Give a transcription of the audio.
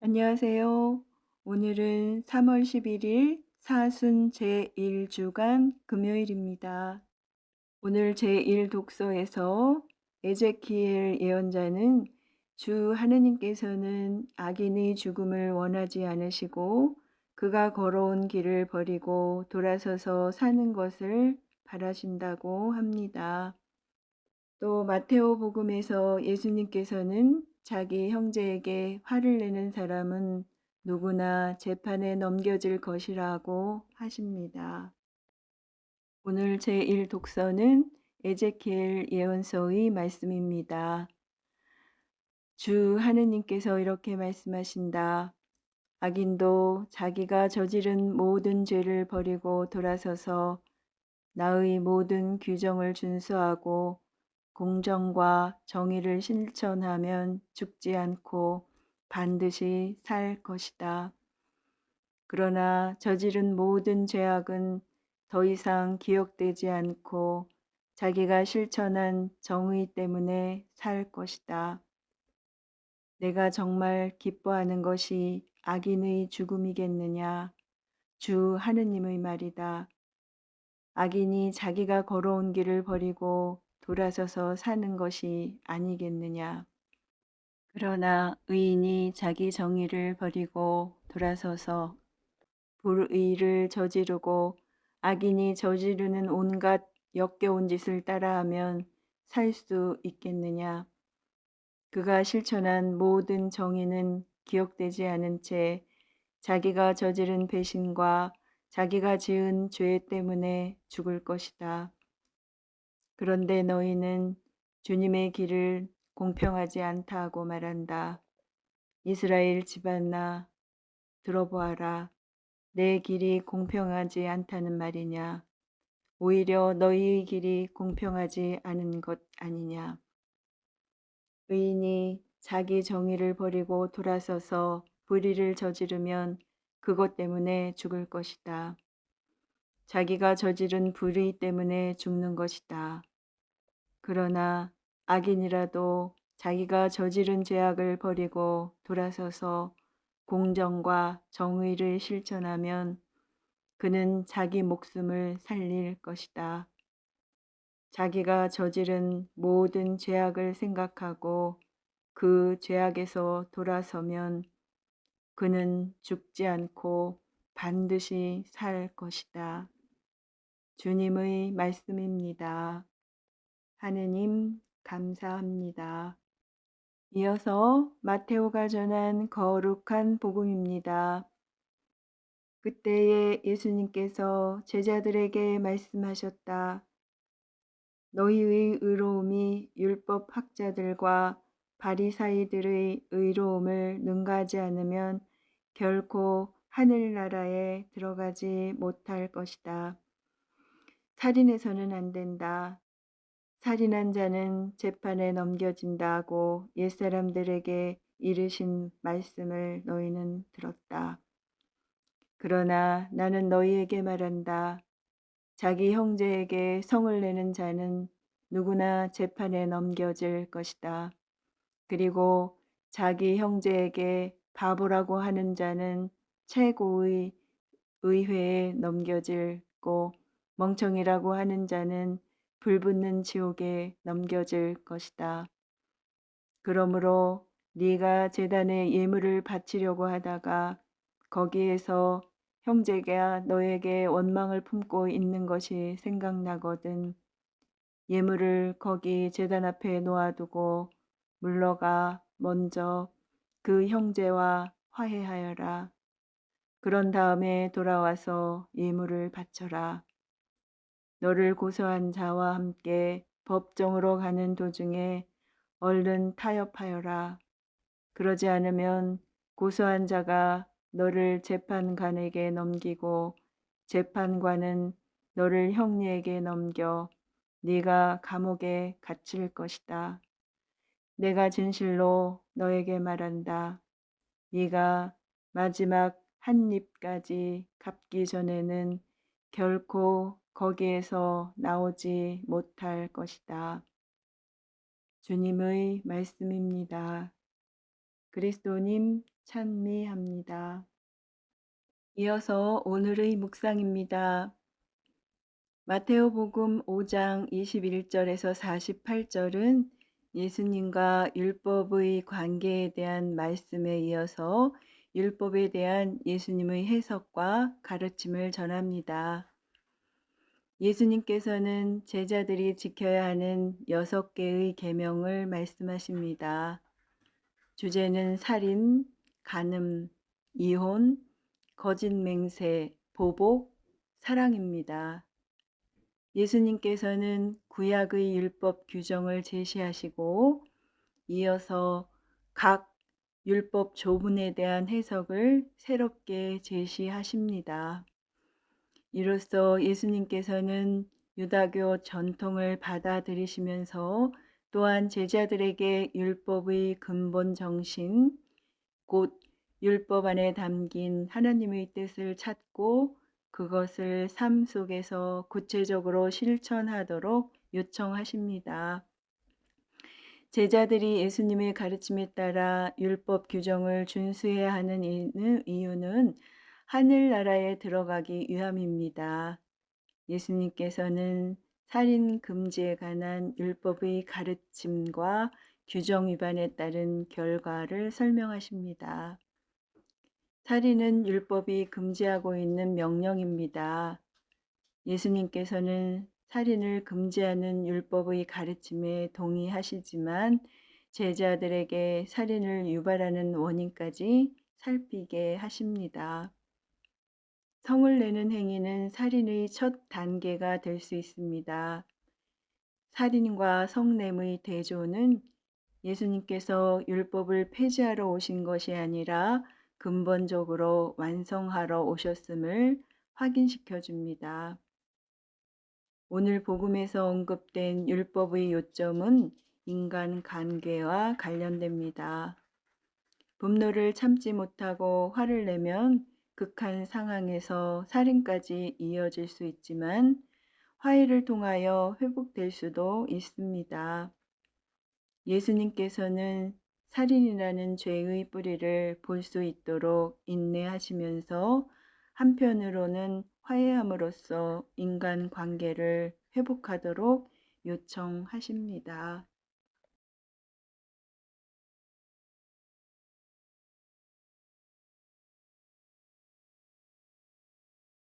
안녕하세요. 오늘은 3월 11일 사순 제1주간 금요일입니다. 오늘 제1 독서에서 에제키엘 예언자는 주 하느님께서는 악인의 죽음을 원하지 않으시고 그가 걸어온 길을 버리고 돌아서서 사는 것을 바라신다고 합니다. 또 마테오 복음에서 예수님께서는 자기 형제에게 화를 내는 사람은 누구나 재판에 넘겨질 것이라고 하십니다. 오늘 제1 독서는 에제키엘 예언서의 말씀입니다. 주 하느님께서 이렇게 말씀하신다. 악인도 자기가 저지른 모든 죄를 버리고 돌아서서 나의 모든 규정을 준수하고 공정과 정의를 실천하면 죽지 않고 반드시 살 것이다. 그러나 저지른 모든 죄악은 더 이상 기억되지 않고 자기가 실천한 정의 때문에 살 것이다. 내가 정말 기뻐하는 것이 악인의 죽음이겠느냐? 주 하느님의 말이다. 악인이 자기가 걸어온 길을 버리고 돌아서서 사는 것이 아니겠느냐. 그러나 의인이 자기 정의를 버리고 돌아서서 불의를 저지르고 악인이 저지르는 온갖 역겨운 짓을 따라하면 살 수 있겠느냐. 그가 실천한 모든 정의는 기억되지 않은 채 자기가 저지른 배신과 자기가 지은 죄 때문에 죽을 것이다. 그런데 너희는 주님의 길을 공평하지 않다고 말한다. 이스라엘 집안아, 들어보아라. 내 길이 공평하지 않다는 말이냐. 오히려 너희의 길이 공평하지 않은 것 아니냐. 의인이 자기 정의를 버리고 돌아서서 불의를 저지르면 그것 때문에 죽을 것이다. 자기가 저지른 불의 때문에 죽는 것이다. 그러나 악인이라도 자기가 저지른 죄악을 버리고 돌아서서 공정과 정의를 실천하면 그는 자기 목숨을 살릴 것이다. 자기가 저지른 모든 죄악을 생각하고 그 죄악에서 돌아서면 그는 죽지 않고 반드시 살 것이다. 주님의 말씀입니다. 하느님 감사합니다. 이어서 마테오가 전한 거룩한 복음입니다. 그때에 예수님께서 제자들에게 말씀하셨다. 너희의 의로움이 율법 학자들과 바리사이들의 의로움을 능가하지 않으면 결코 하늘나라에 들어가지 못할 것이다. 살인해서는 안 된다. 살인한 자는 재판에 넘겨진다고 옛사람들에게 이르신 말씀을 너희는 들었다. 그러나 나는 너희에게 말한다. 자기 형제에게 성을 내는 자는 누구나 재판에 넘겨질 것이다. 그리고 자기 형제에게 바보라고 하는 자는 최고의 의회에 넘겨질고 멍청이라고 하는 자는 불붙는 지옥에 넘겨질 것이다. 그러므로 네가 제단에 예물을 바치려고 하다가 거기에서 형제가 너에게 원망을 품고 있는 것이 생각나거든 예물을 거기 제단 앞에 놓아두고 물러가 먼저 그 형제와 화해하여라. 그런 다음에 돌아와서 예물을 바쳐라. 너를 고소한 자와 함께 법정으로 가는 도중에 얼른 타협하여라. 그러지 않으면 고소한 자가 너를 재판관에게 넘기고 재판관은 너를 형리에게 넘겨 네가 감옥에 갇힐 것이다. 내가 진실로 너에게 말한다. 네가 마지막 한 입까지 갚기 전에는 결코 거기에서 나오지 못할 것이다. 주님의 말씀입니다. 그리스도님 찬미합니다. 이어서 오늘의 묵상입니다. 마테오복음 5장 21절에서 48절은 예수님과 율법의 관계에 대한 말씀에 이어서 율법에 대한 예수님의 해석과 가르침을 전합니다. 예수님께서는 제자들이 지켜야 하는 6개의 계명을 말씀하십니다. 주제는 살인, 간음, 이혼, 거짓 맹세, 보복, 사랑입니다. 예수님께서는 구약의 율법 규정을 제시하시고 이어서 각 율법 조문에 대한 해석을 새롭게 제시하십니다. 이로써 예수님께서는 유다교 전통을 받아들이시면서 또한 제자들에게 율법의 근본 정신, 곧 율법 안에 담긴 하나님의 뜻을 찾고 그것을 삶 속에서 구체적으로 실천하도록 요청하십니다. 제자들이 예수님의 가르침에 따라 율법 규정을 준수해야 하는 이유는 하늘나라에 들어가기 위함입니다. 예수님께서는 살인 금지에 관한 율법의 가르침과 규정 위반에 따른 결과를 설명하십니다. 살인은 율법이 금지하고 있는 명령입니다. 예수님께서는 살인을 금지하는 율법의 가르침에 동의하시지만 제자들에게 살인을 유발하는 원인까지 살피게 하십니다. 성을 내는 행위는 살인의 첫 단계가 될 수 있습니다. 살인과 성냄의 대조는 예수님께서 율법을 폐지하러 오신 것이 아니라 근본적으로 완성하러 오셨음을 확인시켜 줍니다. 오늘 복음에서 언급된 율법의 요점은 인간 관계와 관련됩니다. 분노를 참지 못하고 화를 내면 극한 상황에서 살인까지 이어질 수 있지만 화해를 통하여 회복될 수도 있습니다. 예수님께서는 살인이라는 죄의 뿌리를 볼 수 있도록 인내하시면서 한편으로는 화해함으로써 인간 관계를 회복하도록 요청하십니다.